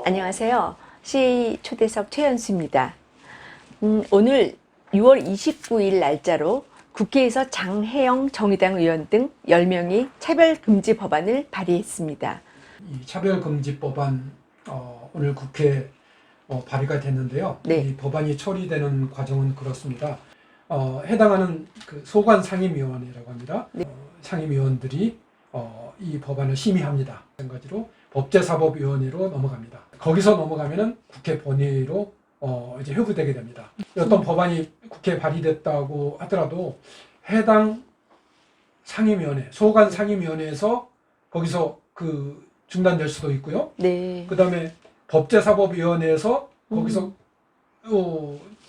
안녕하세요. CA 초대석 최연수입니다. 오늘 6월 29일 날짜로 국회에서 장혜영 정의당 의원 등 10명이 차별금지 법안을 발의했습니다. 이 차별금지 법안 오늘 국회에 발의가 됐는데요. 네. 이 법안이 처리되는 과정은 그렇습니다. 해당하는 그 소관상임위원회라고 합니다. 네. 상임위원들이 이 법안을 심의합니다. 마찬가지로 법제사법위원회로 넘어갑니다. 거기서 넘어가면은 국회 본회의로 이제 회부되게 됩니다. 어떤 법안이 국회에 발의됐다고 하더라도 해당 상임위원회, 소관 상임위원회에서 거기서 그 중단될 수도 있고요. 네. 그 다음에 법제사법위원회에서 거기서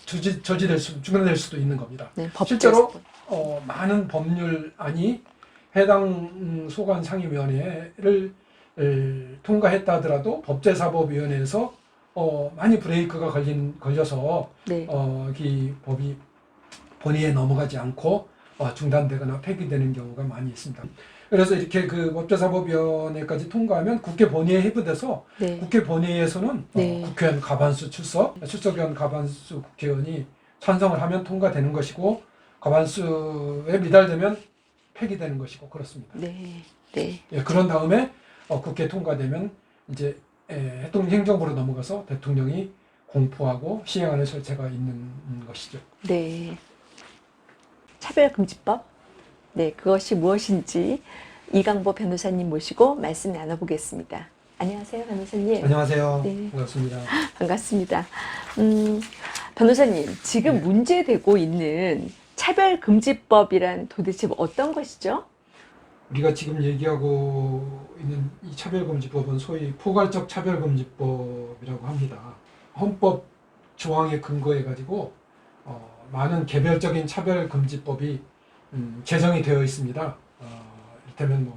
중단될 수도 있는 겁니다. 네, 실제로 많은 법률안이 해당 소관 상임위원회를 통과했다 하더라도 법제사법위원회에서 많이 브레이크가 걸려서 네. 이 법이 본회의에 넘어가지 않고 중단되거나 폐기되는 경우가 많이 있습니다. 그래서 이렇게 그 법제사법위원회까지 통과하면 국회 본회의에 회부돼서 네. 국회 본회의에서는 네. 국회의원 과반수 출석의원 과반수 국회의원이 찬성을 하면 통과되는 것이고 과반수에 미달되면 폐기되는 것이고 그렇습니다. 네. 네. 예, 그런 다음에 국회 통과되면 이제 행정부로 넘어가서 대통령이 공포하고 시행하는 절차가 있는 것이죠. 네. 차별금지법? 네, 그것이 무엇인지 이강보 변호사님 모시고 말씀 나눠보겠습니다. 안녕하세요, 변호사님. 안녕하세요. 네. 반갑습니다. 반갑습니다. 변호사님, 지금 네. 문제되고 있는 차별금지법이란 도대체 어떤 것이죠? 우리가 지금 얘기하고 있는 이 차별금지법은 소위 포괄적 차별금지법이라고 합니다. 헌법 조항에 근거해 가지고 많은 개별적인 차별금지법이 제정이 되어 있습니다. 이를테면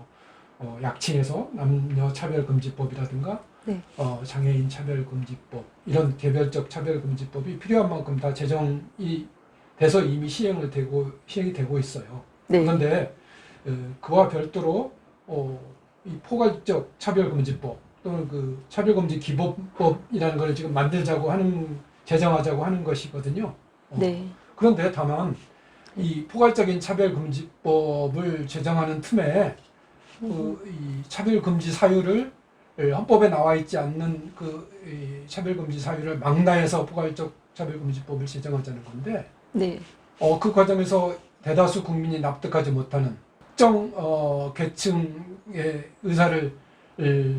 약칭해서 남녀 차별금지법이라든가 네. 장애인 차별금지법 이런 개별적 차별금지법이 필요한 만큼 다 제정이 돼서 이미 시행이 되고 있어요. 네. 그런데 그와 별도로 이 포괄적 차별금지법 또는 그 차별금지 기본법이라는 걸 지금 제정하자고 하는 것이거든요. 네. 그런데 다만 이 포괄적인 차별금지법을 제정하는 틈에 이 차별금지 사유를 헌법에 나와 있지 않는 이 차별금지 사유를 망라해서 포괄적 차별금지법을 제정하자는 건데 네. 그 과정에서 대다수 국민이 납득하지 못하는 특정 계층의 의사를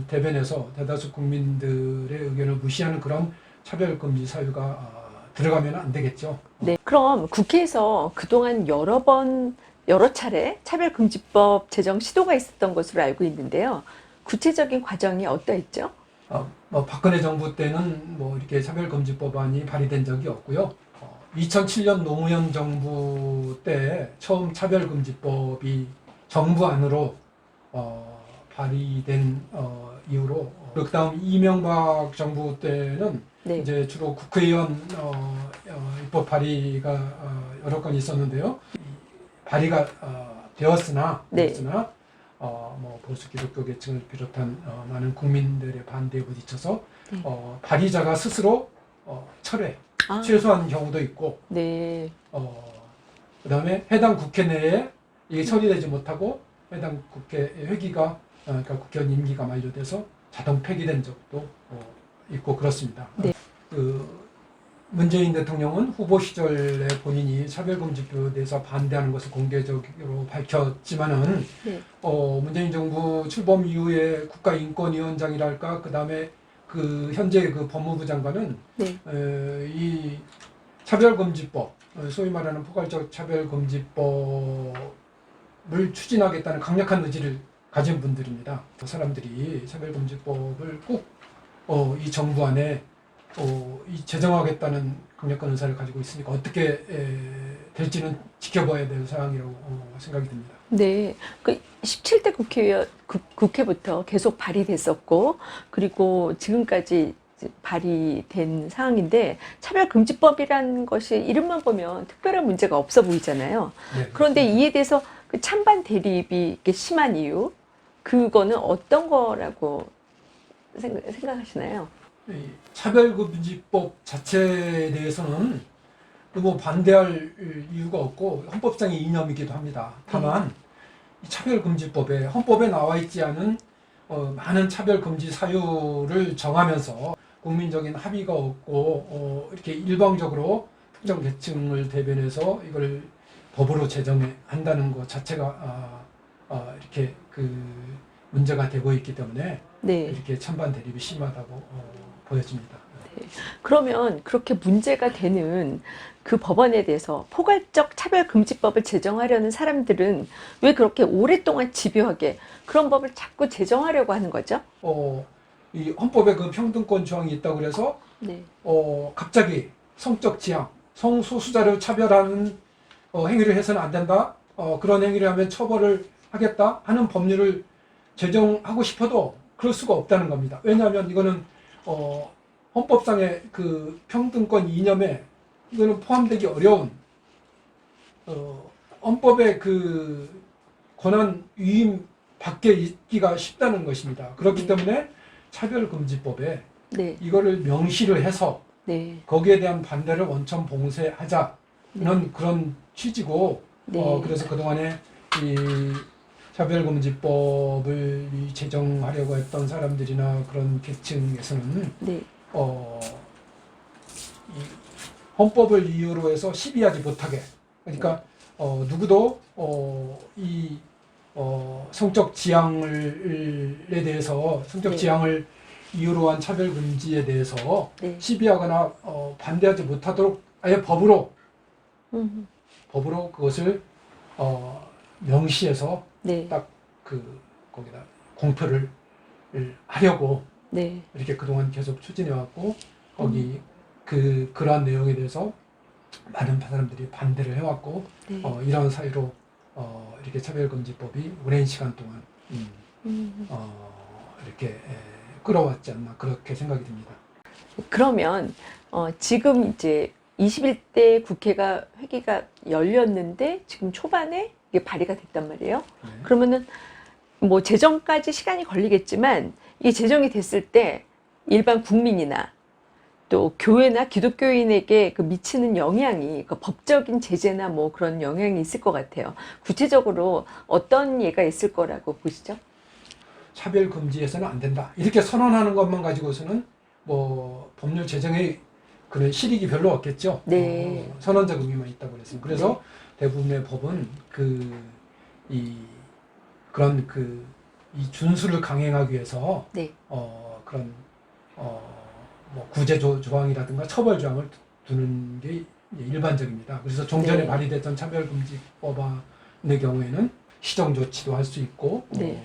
대변해서 대다수 국민들의 의견을 무시하는 그런 차별금지 사유가 들어가면 안 되겠죠. 네. 그럼 국회에서 그동안 여러 차례 차별금지법 제정 시도가 있었던 것으로 알고 있는데요. 구체적인 과정이 어떠했죠? 박근혜 정부 때는 이렇게 차별금지법안이 발의된 적이 없고요. 2007년 노무현 정부 때 처음 차별금지법이 정부 안으로 발의된 이후로 그다음 이명박 정부 때는 네. 이제 주로 국회의원 입법 발의가 여러 건 있었는데요. 발의가 되었으나 보수 기독교 계층을 비롯한 많은 국민들의 반대에 부딪혀서 발의자가 스스로 철회, 취소한 경우도 있고, 네. 그다음에 해당 국회 내에 이게 처리되지 못하고 해당 국회 회기가 그러니까 국회의원 임기가 만료돼서 자동 폐기된 적도 있고 그렇습니다. 네. 문재인 대통령은 후보 시절에 본인이 차별금지법에 대해서 반대하는 것을 공개적으로 밝혔지만은 네. 문재인 정부 출범 이후에 국가인권위원장이랄까 그다음에 현재 법무부 장관은 네. 이 차별금지법 소위 말하는 포괄적 차별금지법을 추진하겠다는 강력한 의지를 가진 분들입니다. 사람들이 차별금지법을 꼭 이 정부 안에 제정하겠다는 강력한 의사를 가지고 있으니까 어떻게 될지는 지켜봐야 될 사항이라고 생각이 듭니다. 네, 그 17대 국회부터 계속 발의됐었고, 그리고 지금까지 발의된 사항인데, 차별금지법이라는 것이 이름만 보면 특별한 문제가 없어 보이잖아요. 네, 그런데 이에 대해서 그 찬반 대립이 이렇게 심한 이유, 그거는 어떤 거라고 생각하시나요? 이 차별금지법 자체에 대해서는 뭐 반대할 이유가 없고 헌법상의 이념이기도 합니다. 다만 이 차별금지법에 헌법에 나와 있지 않은 많은 차별금지 사유를 정하면서 국민적인 합의가 없고 이렇게 일방적으로 특정 계층을 대변해서 이걸 법으로 제정한다는 것 자체가 이렇게 그 문제가 되고 있기 때문에 네. 이렇게 찬반 대립이 심하다고 보여집니다. 그러면 그렇게 문제가 되는 그 법안에 대해서 포괄적 차별금지법을 제정하려는 사람들은 왜 그렇게 오랫동안 집요하게 그런 법을 자꾸 제정하려고 하는 거죠? 이 헌법에 그 평등권 조항이 있다고 그래서 네. 갑자기 성적 지향, 성소수자를 차별하는 행위를 해서는 안 된다. 그런 행위를 하면 처벌을 하겠다 하는 법률을 제정하고 싶어도 그럴 수가 없다는 겁니다. 왜냐하면 이거는 헌법상의 그 평등권 이념에 이거는 포함되기 어려운 헌법의 그 권한 위임 밖에 있기가 쉽다는 것입니다. 그렇기 때문에 차별금지법에 네. 이거를 명시를 해서 네. 거기에 대한 반대를 원천 봉쇄하자는 그런 취지고 네. 그래서 그동안에 이 차별금지법을 제정하려고 했던 사람들이나 그런 계층에서는 네. 이 헌법을 이유로 해서 시비하지 못하게 그러니까 누구도 이 성적 지향에 대해서 성적 네. 지향을 이유로 한 차별 금지에 대해서 네. 시비하거나 반대하지 못하도록 아예 법으로 그것을 명시해서 네. 딱 거기다 공표를 하려고 네. 이렇게 그동안 계속 추진해 왔고 거기 그러한 내용에 대해서 많은 사람들이 반대를 해왔고 네. 이런 사유로 이렇게 차별금지법이 오랜 시간 동안 이렇게 끌어왔지 않나 그렇게 생각이 듭니다. 그러면 지금 이제 21대 국회가 회기가 열렸는데 지금 초반에 이게 발의가 됐단 말이에요. 네. 그러면은 뭐 제정까지 시간이 걸리겠지만 이게 제정이 됐을 때 일반 국민이나 또 교회나 기독교인에게 그 미치는 영향이 그 법적인 제재나 뭐 그런 영향이 있을 것 같아요. 구체적으로 어떤 예가 있을 거라고 보시죠? 차별 금지해서는 안 된다. 이렇게 선언하는 것만 가지고서는 뭐 법률 제정에 그런 실익이 별로 없겠죠. 네. 선언적 의미만 있다고 그랬습니다. 그래서 대부분의 법은 그런 이 준수를 강행하기 위해서 네. 그런 뭐 구제 조항이라든가 처벌 조항을 두는 게 일반적입니다. 그래서 종전에 네. 발의됐던 차별금지법안의 경우에는 시정 조치도 할 수 있고, 네.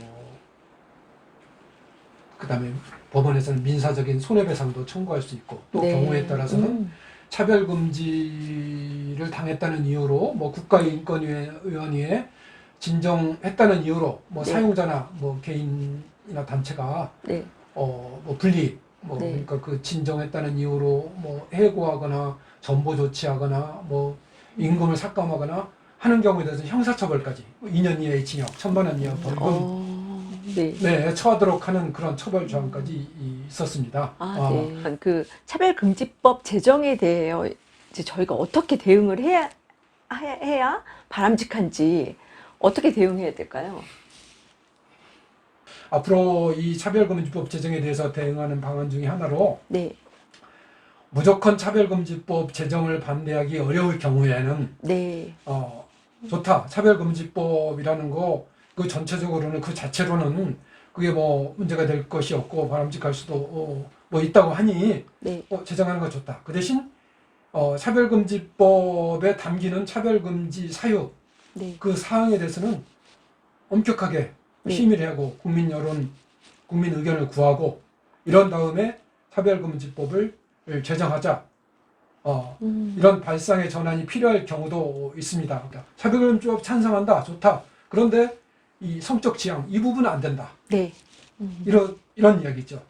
그다음에 법원에서는 민사적인 손해배상도 청구할 수 있고, 또 네. 경우에 따라서는 차별금지를 당했다는 이유로 뭐 국가인권위원회에 진정했다는 이유로 뭐 네. 사용자나 뭐 개인이나 단체가 네. 뭐 분리 뭐 네. 그러니까 그 진정했다는 이유로 뭐 해고하거나 전보 조치하거나 뭐 임금을 삭감하거나 하는 경우에 대해서 형사처벌까지 2년 이하의 징역, 1,000만 원 이하 벌금 네. 네, 처하도록 하는 그런 처벌 조항까지 있었습니다. 네. 그 차별금지법 제정에 대해 이제 저희가 어떻게 대응을 해야 바람직한지 어떻게 대응해야 될까요? 앞으로 이 차별금지법 제정에 대해서 대응하는 방안 중에 하나로 네. 무조건 차별금지법 제정을 반대하기 어려울 경우에는 네. 좋다. 차별금지법이라는 거 그 전체적으로는 그 자체로는 그게 뭐 문제가 될 것이 없고 바람직할 수도 뭐 있다고 하니 네. 제정하는 거 좋다. 그 대신 차별금지법에 담기는 차별금지 사유 네. 그 사항에 대해서는 엄격하게 네. 심의를 하고 국민 여론, 국민 의견을 구하고 이런 다음에 차별금지법을 제정하자. 이런 발상의 전환이 필요할 경우도 있습니다. 차별금지법 찬성한다, 좋다. 그런데 이 성적 지향 이 부분은 안 된다. 네. 이런 이야기죠.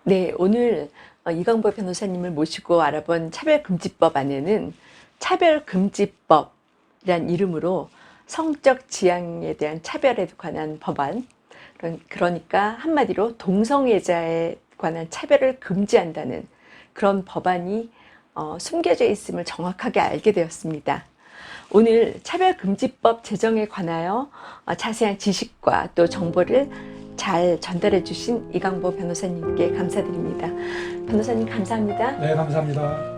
네, 오늘 이강보 변호사님을 모시고 알아본 차별금지법 안에는 차별금지법이란 이름으로 성적 지향에 대한 차별에 관한 법안, 그러니까 한마디로 동성애자에 관한 차별을 금지한다는 그런 법안이 숨겨져 있음을 정확하게 알게 되었습니다. 오늘 차별금지법 제정에 관하여 자세한 지식과 또 정보를 잘 전달해 주신 이강보 변호사님께 감사드립니다. 변호사님 감사합니다. 네, 감사합니다.